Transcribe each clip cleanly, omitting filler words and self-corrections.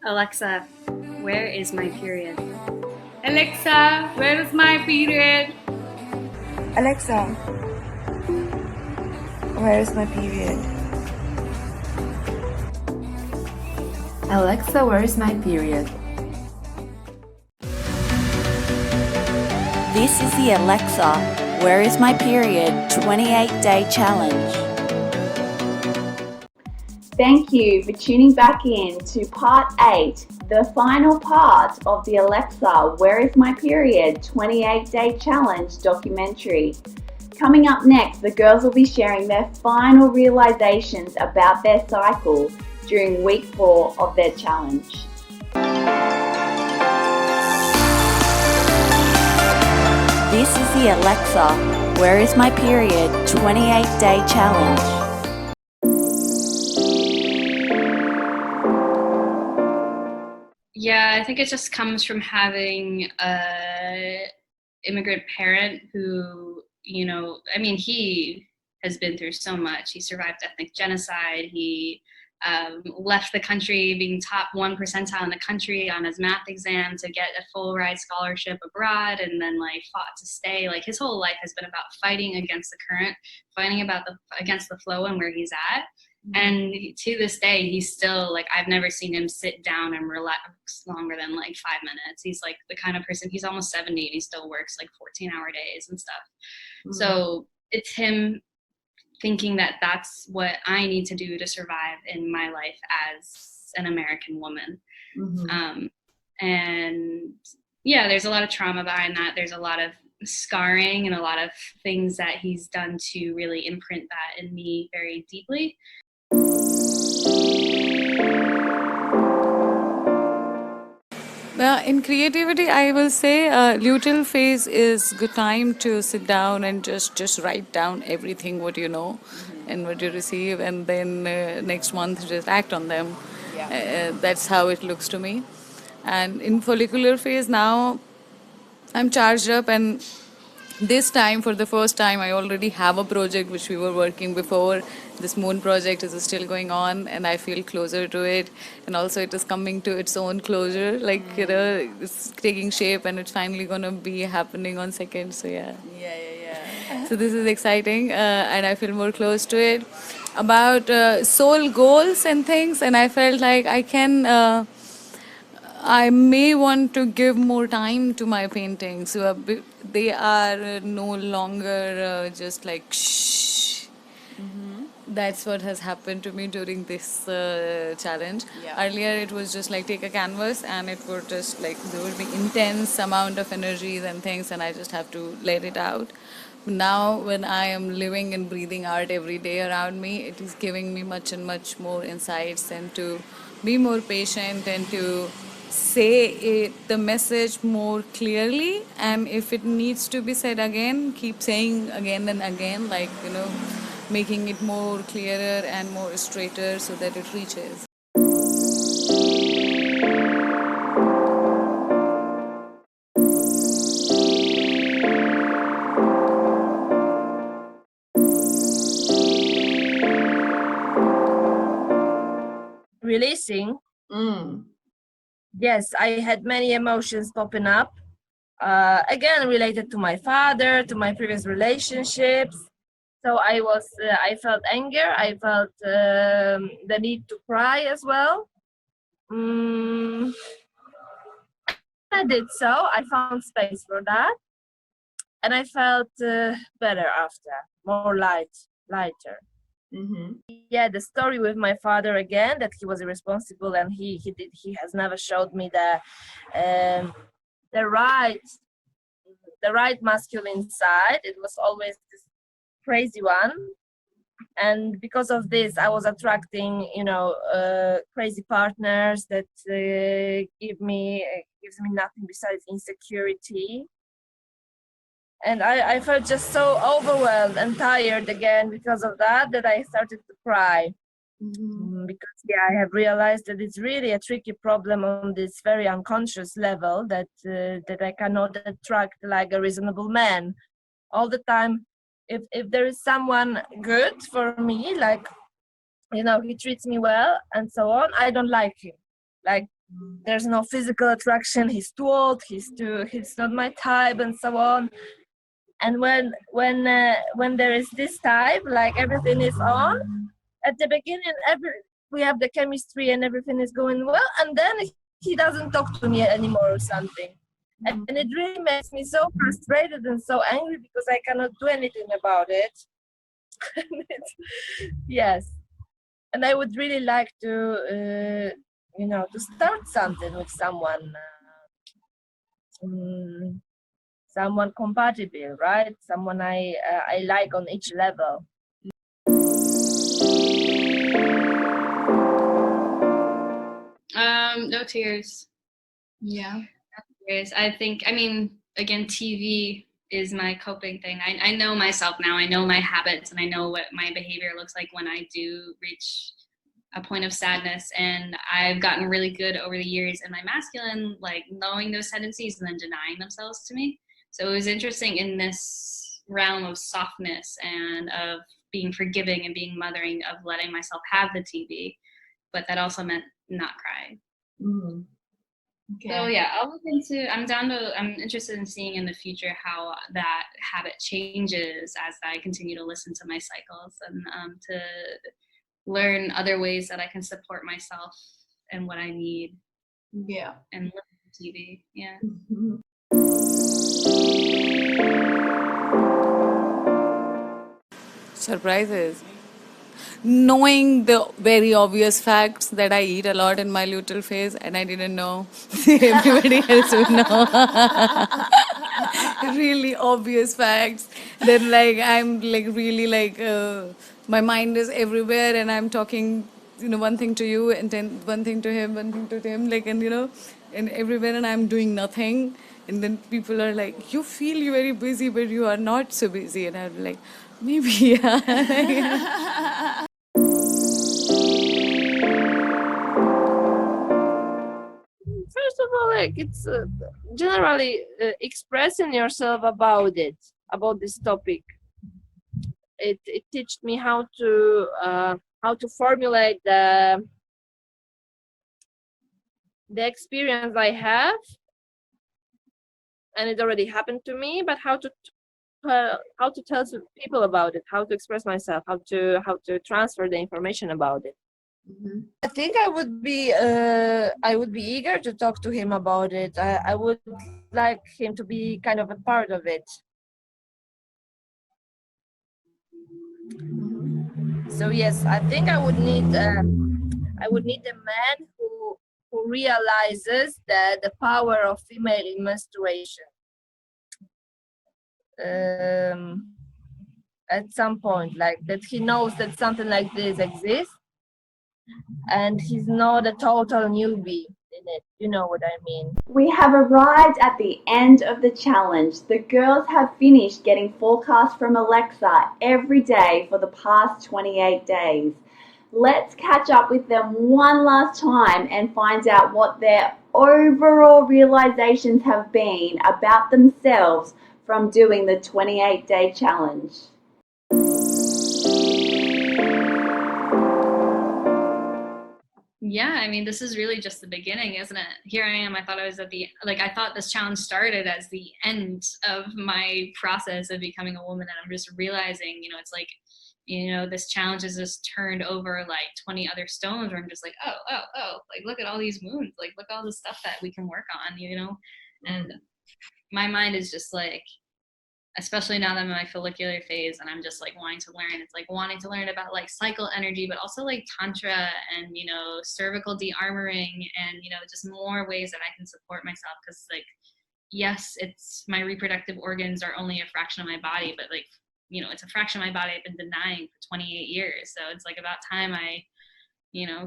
Alexa, where is my period? Alexa, where is my period? Alexa, where is my period? Alexa, where is my period? This is the Alexa, Where is My Period 28-day challenge. Thank you for tuning back in to part 8, the final part of the Alexa, Where is My Period 28-day challenge documentary. Coming up next, the girls will be sharing their final realizations about their cycle during week 4 of their challenge. This is the Alexa, Where is My Period 28-day challenge. Yeah, I think it just comes from having a immigrant parent who, he has been through so much. He survived ethnic genocide. He left the country being top 1 percentile in the country on his math exam to get a full ride scholarship abroad, and then fought to stay. His whole life has been about fighting against the current, fighting against the flow and where he's at. And to this day, he's still I've never seen him sit down and relax longer than 5 minutes. He's the kind of person, he's almost 70 and he still works 14-hour days and stuff. So it's him thinking that that's what I need to do to survive in my life as an American woman. And yeah, there's a lot of trauma behind that. There's a lot of scarring and a lot of things that he's done to really imprint that in me very deeply. In creativity, I will say luteal phase is good time to sit down and just write down everything what you know and what you receive, and then next month just act on them. That's how it looks to me. And in follicular phase now, I'm charged up, and this time, for the first time, I already have a project which we were working before. This moon project is still going on, and I feel closer to it. And also, it is coming to its own closure. It's taking shape, and it's finally gonna be happening on second. So yeah. So this is exciting, and I feel more close to it. About soul goals and things, and I felt like I may want to give more time to my paintings. They are no longer just shh. That's what has happened to me during this challenge. Earlier, it was just take a canvas, and it would just there would be intense amount of energies and things, and I just have to let it out. Now, when I am living and breathing art every day around me, it is giving me much and much more insights, and to be more patient and to say the message more clearly, and if it needs to be said again, keep saying again and again, making it more clearer and more straighter so that it reaches. Releasing. Yes, I had many emotions popping up. Again, related to my father, to my previous relationships. So I felt anger. I felt the need to cry as well. I did so. I found space for that, and I felt better after, more lighter. Yeah, the story with my father again, that he was irresponsible, and he has never showed me the right masculine side. It was always this crazy one, and because of this I was attracting crazy partners that gives me nothing besides insecurity. And I felt just so overwhelmed and tired again because of that I started to cry. Because I have realized that it's really a tricky problem on this very unconscious level, that I cannot attract a reasonable man all the time. If there is someone good for me, he treats me well and so on, I don't like him. like there's no physical attraction. He's too old. He's not my type, and so on. And when there is this type, like everything is on at the beginning, we have the chemistry and everything is going well, and then he doesn't talk to me anymore or something, and it really makes me so frustrated and so angry because I cannot do anything about it. Yes, and I would really like to to start something with someone. Someone compatible, right? Someone I like on each level. No tears. Yeah. No tears. I think, I mean, again, TV is my coping thing. I know myself now. I know my habits, and I know what my behavior looks like when I do reach a point of sadness. And I've gotten really good over the years in my masculine, like knowing those tendencies and then denying themselves to me. So it was interesting in this realm of softness and of being forgiving and being mothering, of letting myself have the TV, but that also meant not crying. Mm. Okay. So yeah, I'll look into. I'm interested in seeing in the future how that habit changes as I continue to listen to my cycles, and to learn other ways that I can support myself and what I need. Yeah. And listen to TV. Yeah. Surprises. Knowing the very obvious facts that I eat a lot in my luteal phase, and I didn't know. Everybody else would know. Really obvious facts. Then like I'm like really like my mind is everywhere, and I'm talking, one thing to you, and then one thing to him, like, and and everywhere, and I'm doing nothing. And then people are like, you feel you're very busy, but you are not so busy. And I'm like, maybe, yeah. First of all, like it's generally expressing yourself about this topic. It taught me how to formulate the experience I have, and it already happened to me. But how to tell people about it, how to express myself, how to transfer the information about it. Mm-hmm. I think I would be eager to talk to him about it. I would like him to be kind of a part of it. So yes, I think I would need a man who realizes the power of female in menstruation. At some point, like that he knows that something like this exists, and he's not a total newbie in it. You know what I mean? We have arrived at the end of the challenge. The girls have finished getting forecasts from Alexa every day for the past 28 days. Let's catch up with them one last time and find out what their overall realizations have been about themselves from doing the 28-day challenge. Yeah, I mean, this is really just the beginning, isn't it? Here I am. I thought I thought this challenge started as the end of my process of becoming a woman, and I'm just realizing, it's like, this challenge has just turned over like 20 other stones where I'm just like, oh, like, look at all these wounds, like, look at all the stuff that we can work on, and my mind is just like, especially now that I'm in my follicular phase and I'm just like wanting to learn. It's like wanting to learn about like cycle energy, but also like tantra and, cervical de-armoring and, just more ways that I can support myself. Cause like, yes, it's my reproductive organs are only a fraction of my body, but like, it's a fraction of my body I've been denying for 28 years. So it's like about time I,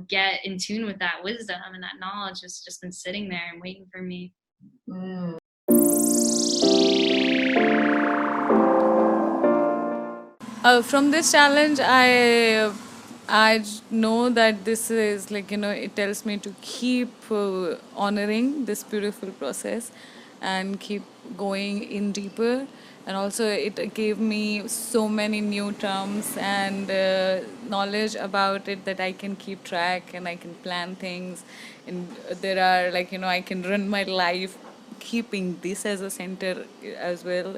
get in tune with that wisdom, and that knowledge has just been sitting there and waiting for me. From this challenge, I know that this is like, it tells me to keep honoring this beautiful process and keep going in deeper, and also it gave me so many new terms and knowledge about it that I can keep track and I can plan things, and there are like, I can run my life keeping this as a center as well,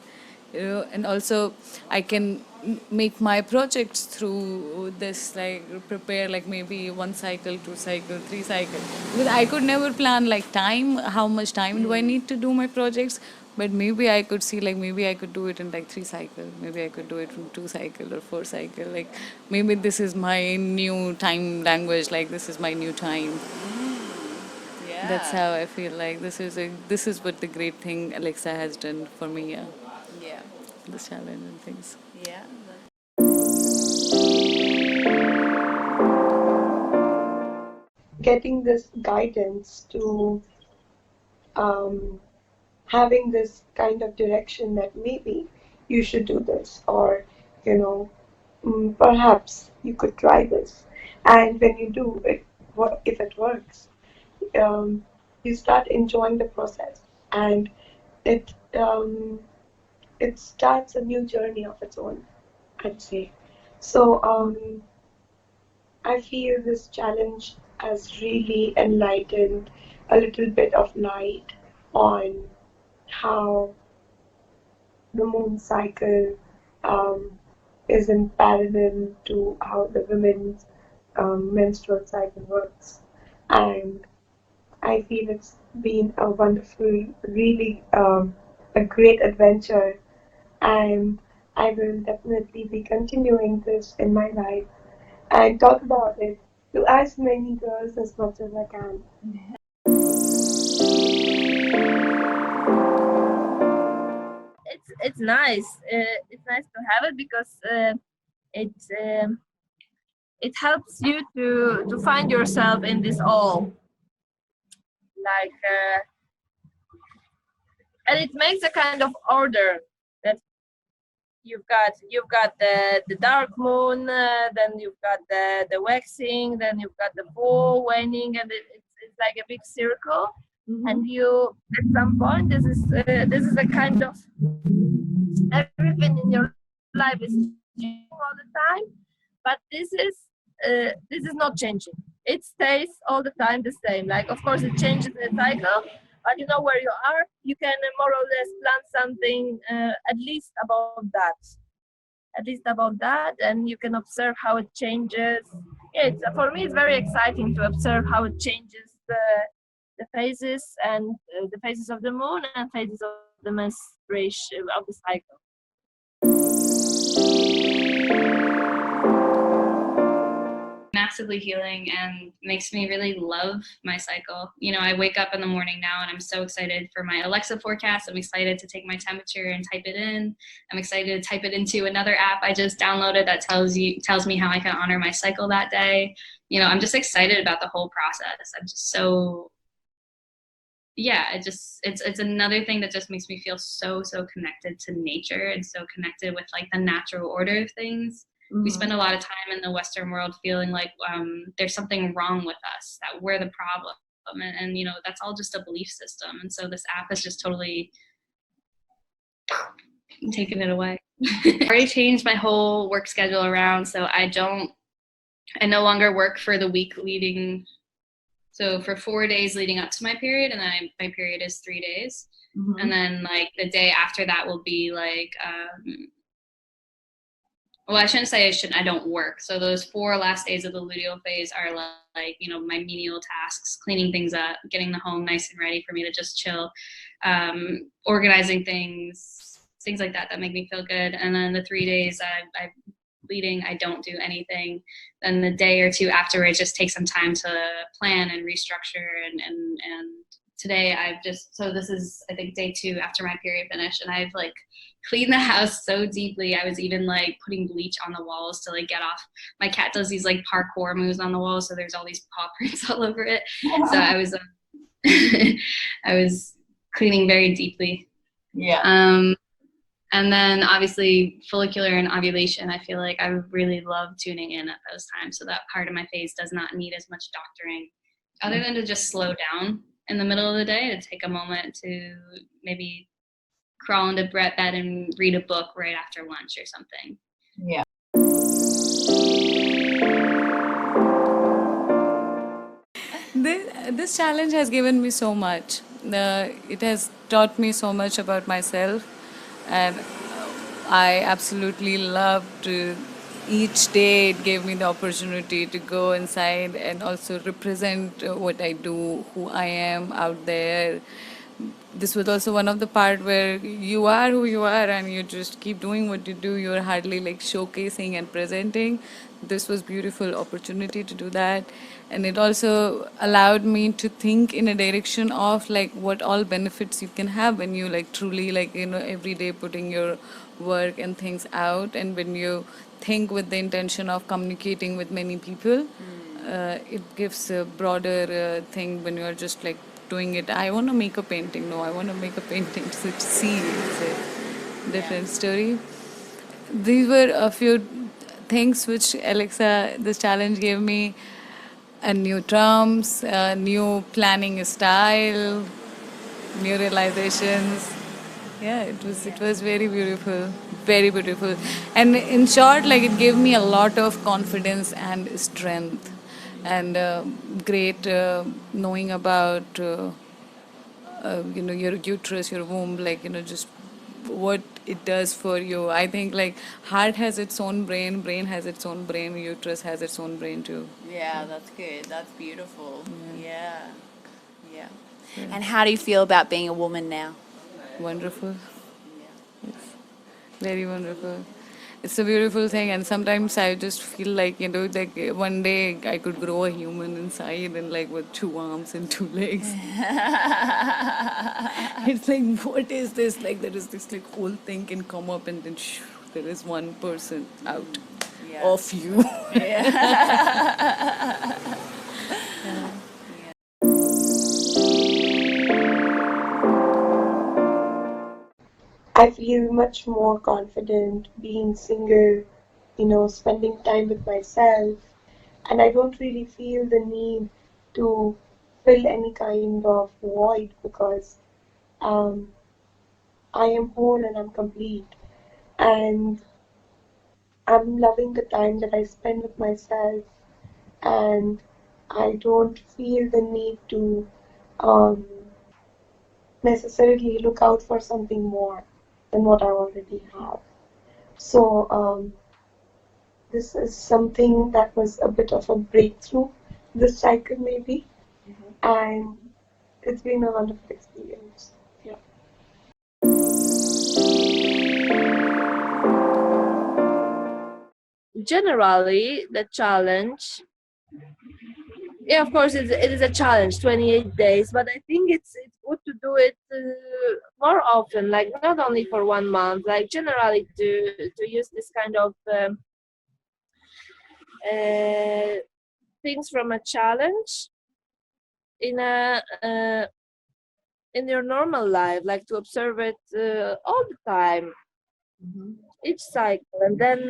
and also I can make my projects through this, like prepare like maybe 1 cycle, 2 cycle, 3 cycle, because I could never plan like time, how much time do I need to do my projects, but maybe I could see like maybe I could do it in like 3 cycle, maybe I could do it from 2 cycle or 4 cycle, like maybe this is my new time language, like this is my new time. Yeah. That's how I feel like this is what the great thing Alexa has done for me. Yeah, Yeah. this challenge and things. Yeah. Getting this guidance to having this kind of direction that maybe you should do this, or perhaps you could try this, and when you do it, if it works, you start enjoying the process, and it it starts a new journey of its own, I'd say. So I feel this challenge has really enlightened a little bit of light on how the moon cycle is in parallel to how the women's menstrual cycle works. And I feel it's been a wonderful, really a great adventure. And I will definitely be continuing this in my life and talk about it to as many girls as much as I can. It's nice. It's nice to have it because it it helps you to find yourself in this all. Like and it makes a kind of order that you've got the dark moon, then you've got the waxing, then you've got the full waning, and it's like a big circle. Mm-hmm. And you at some point this is a kind of everything in your life is changing all the time, but this is not changing. It stays all the time the same. Like, of course it changes in a cycle, but you know where you are. You can more or less plan something at least about that, and you can observe how it changes. Yeah, for me it's very exciting to observe how it changes the phases and the phases of the moon and phases of the menstruation of the cycle. Massively healing and makes me really love my cycle. I wake up in the morning now and I'm so excited for my Alexa forecast. I'm excited to take my temperature and type it in. I'm excited to type it into another app I just downloaded that tells me how I can honor my cycle that day. I'm just excited about the whole process. I'm just so, yeah, it's another thing that just makes me feel so connected to nature and so connected with like the natural order of things. Mm-hmm. We spend a lot of time in the Western world feeling like there's something wrong with us, that we're the problem, and that's all just a belief system. And so this app has just totally taken it away. I already changed my whole work schedule around, so I no longer work for the week leading. So for 4 days leading up to my period, and then my period is 3 days. Mm-hmm. And then like the day after that will be like, well, I shouldn't say I don't work. So those 4 last days of the luteal phase are like, my menial tasks, cleaning things up, getting the home nice and ready for me to just chill, organizing things like that make me feel good. And then the 3 days I'm leading, I don't do anything. Then the day or two afterwards, just take some time to plan and restructure. And today so this is, I think, day 2 after my period finished, and I've like cleaned the house so deeply. I was even like putting bleach on the walls to like get off. My cat does these like parkour moves on the walls, so there's all these paw prints all over it. Yeah. So I was I was cleaning very deeply. Yeah. And then obviously follicular and ovulation, I feel like I really love tuning in at those times. So that part of my phase does not need as much doctoring, other than to just slow down in the middle of the day, to take a moment to maybe crawl into bed and read a book right after lunch or something. Yeah. This challenge has given me so much. It has taught me so much about myself, and I absolutely loved each day. It gave me the opportunity to go inside and also represent what I do, who I am out there. This was also one of the part where you are who you are and you just keep doing what you do. You're hardly like showcasing and presenting. This was beautiful opportunity to do that, and it also allowed me to think in a direction of like what all benefits you can have when you like truly like every day putting your work and things out, and when you think with the intention of communicating with many people. It gives a broader thing when you're just like doing it. I want to make a painting. No, I want to make a painting. So to see, it's a different story. These were a few things which Alexa, this challenge gave me. A new terms, a new planning style, new realizations. Yeah, it was very beautiful, very beautiful. And in short, like it gave me a lot of confidence and strength, and great knowing about your uterus, your womb, like just what it does for you. I think like heart has its own brain, brain has its own brain, uterus has its own brain too. Yeah, that's good. That's beautiful. Yeah. Yeah. And how do you feel about being a woman now? Wonderful. It's very wonderful. It's a beautiful thing, and sometimes I just feel like like one day I could grow a human inside and like with 2 arms and 2 legs. It's like, what is this? Like there is this like whole thing can come up and then there is one person out of you. I feel much more confident being single, spending time with myself, and I don't really feel the need to fill any kind of void because I am whole and I'm complete. And I'm loving the time that I spend with myself, and I don't feel the need to um, necessarily look out for something more than what I already have. So this is something that was a bit of a breakthrough this cycle maybe, and it's been a wonderful experience. Yeah. Generally, the challenge, yeah, of course, it is a challenge, 28 days, but I think it's good to do it more often, like not only for 1 month, like generally to use this kind of things from a challenge in in your normal life, like to observe it all the time, each cycle, and then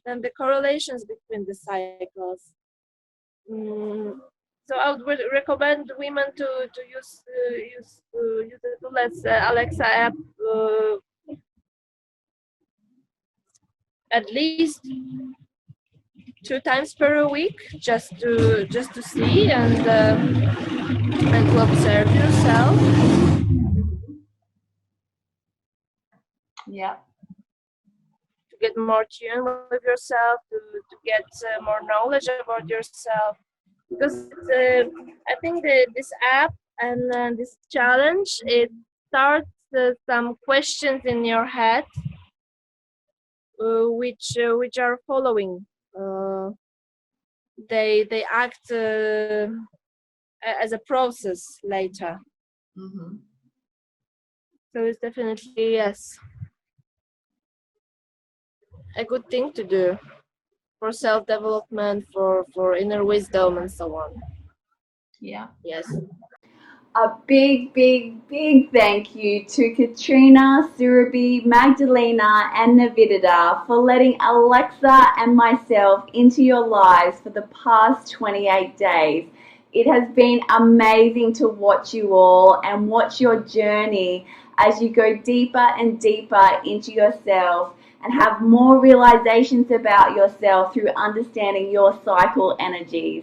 the correlations between the cycles. So I would recommend women to use the tool as Alexa app at least 2 times per week, just to see and to observe yourself. Yeah. To get more tuned with yourself, to get more knowledge about yourself, because I think this app and this challenge, it starts some questions in your head which are following. They act as a process later. So it's definitely, yes, a good thing to do for self-development, for inner wisdom and so on. Yeah. Yes. A big, big, big thank you to Katrina, Surabhi, Magdalena, and Nivedita for letting Alexa and myself into your lives for the past 28 days. It has been amazing to watch you all and watch your journey as you go deeper and deeper into yourself and have more realizations about yourself through understanding your cycle energies.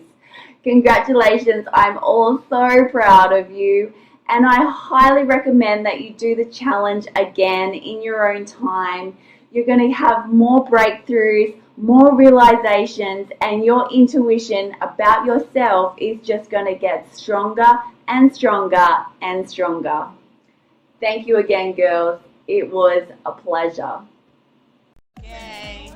Congratulations, I'm all so proud of you, and I highly recommend that you do the challenge again in your own time. You're going to have more breakthroughs, more realizations, and your intuition about yourself is just going to get stronger and stronger and stronger. Thank you again, girls. It was a pleasure. Yay.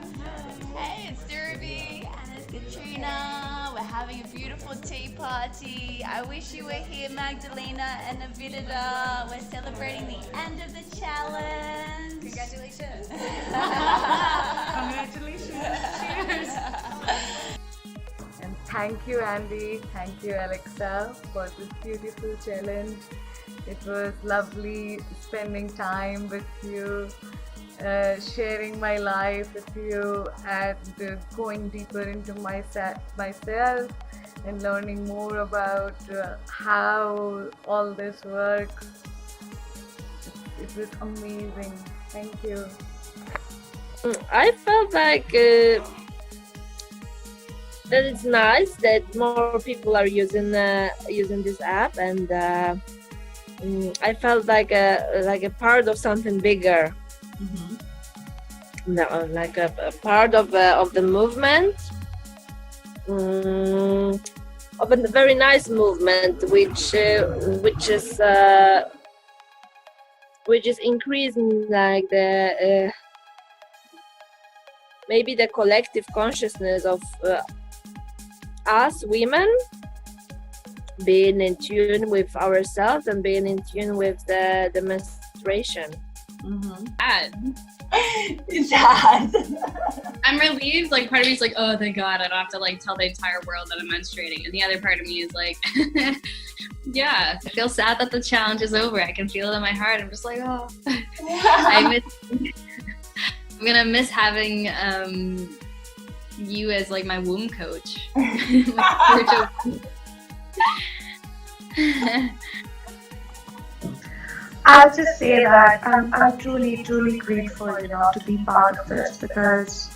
Hey, it's Surabhi and it's Katrina. We're having a beautiful tea party. I wish you were here, Magdalena and Nivedita. We're celebrating the end of the challenge. Congratulations. Congratulations. Cheers. And thank you, Andi. Thank you, Alexa, for this beautiful challenge. It was lovely spending time with you, sharing my life with you, and going deeper into myself and learning more about how all this works. It was amazing. Thank you. I felt like that it's nice that more people are using this app, and I felt like a part of something bigger. No, like a part of the movement, of a very nice movement, which is increasing like the maybe the collective consciousness of us women, being in tune with ourselves and being in tune with the menstruation. Sad. I'm relieved. Like, part of me is like, oh, thank God, I don't have to like tell the entire world that I'm menstruating. And the other part of me is like, yeah, I feel sad that the challenge is over. I can feel it in my heart. I'm just like, oh, I'm gonna miss having you as like my womb coach. I'll just say that I'm truly, truly grateful, to be part of this, because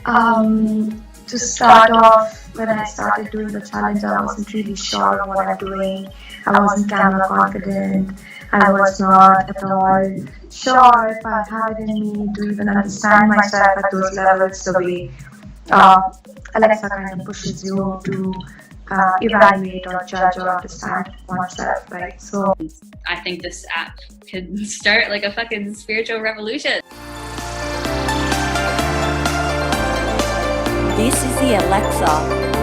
to start off, when I started doing the challenge, I wasn't really sure what I'm doing. I wasn't camera confident. I was not at all sure if I have it in me to even understand myself at those levels the way Alexa kind of pushes you to evaluate or judge or understand oneself, right? So I think this app could start like a fucking spiritual revolution. This is the Alexa,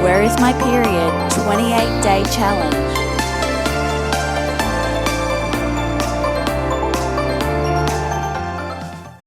Where is My Period 28-day challenge.